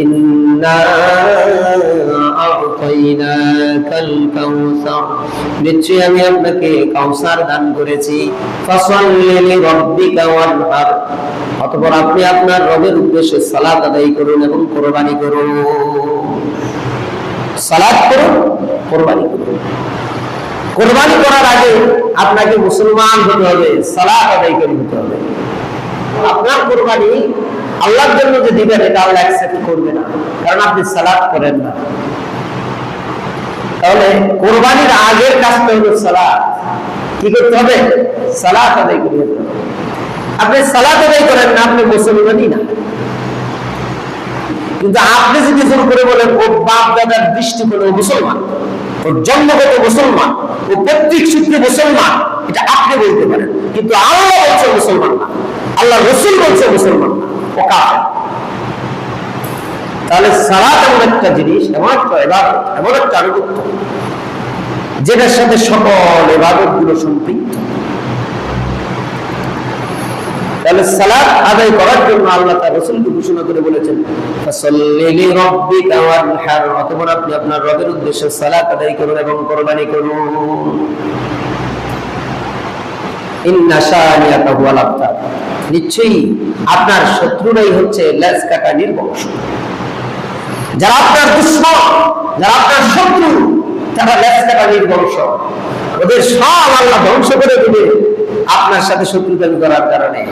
ইন্না আ'তাইনাকাল কাউসার, নিশ্চয়ই আমি আপনাকে কাউসার দান করেছি। ফাসাল্লি লিরাব্বিকা ওয়ানহার, অতঃপর আপনি আপনার রবের উদ্দেশ্যে সালাত আদায় করুন এবং কুরবানি করুন। সালাত করুন, কুরবানি করুন। কুরবানি করার আগে আপনাকে মুসলমান হতে হবে, সালাত আদায় করে হতে হবে। আপনার কুরবানি আল্লাহর জন্য যে দিবেন এটা আল্লাহ অ্যাকসেপ্ট করবে না, কারণ আপনি সালাত করেন না। তাহলে কুরবানির আগের কাজটা হলো সালাত। কি করতে হবে? সালাত আদায় করতে হবে। আপনি সালাত আদায় করেন না, আপনি মুসলমানই না। কিন্তু আপনি যদি জোর করে বলেন ও বাপ দাদার দৃষ্টিকোণে মুসলমান, ও জন্মগত মুসলমান, ও পৈতৃক সূত্রে মুসলমান, এটা আপনি বলতে পারেন, কিন্তু আল্লাহ বলছে মুসলমান না, আল্লাহ রাসূল বলছে মুসলমান না, ও কাফের। তাহলে সালাত এমন একটা জিনিস, এমন একটা ইবাদত, এমন একটা আনুগত্য যেটার সাথে সকল ইবাদত গুলো সম্পৃক্ত। তাহলে সালাত আদায় করার জন্য আল্লাহ তার রাসূলকে ঘোষণা করে বলেছেন ফাসাল্লি লিরাব্বিকা ওয়ানহার, অতঃপর আপনি আপনার রবের উদ্দেশ্যে সালাত আদায় করুন এবং কুরবানি করুন। ইন্না শানিয়াকা হুয়াল আবতার, নিশ্চয়ই আপনার শত্রুরাই হচ্ছে লেজ কাটা নির্বংশ। যারা আপনার দুশমন, যারা আপনার শত্রু, তারা লেজ কাটা নির্বংশ। ওদের সব আল্লাহ ধ্বংস করে দিবে আপনার সাথে শত্রুতা করার কারণে।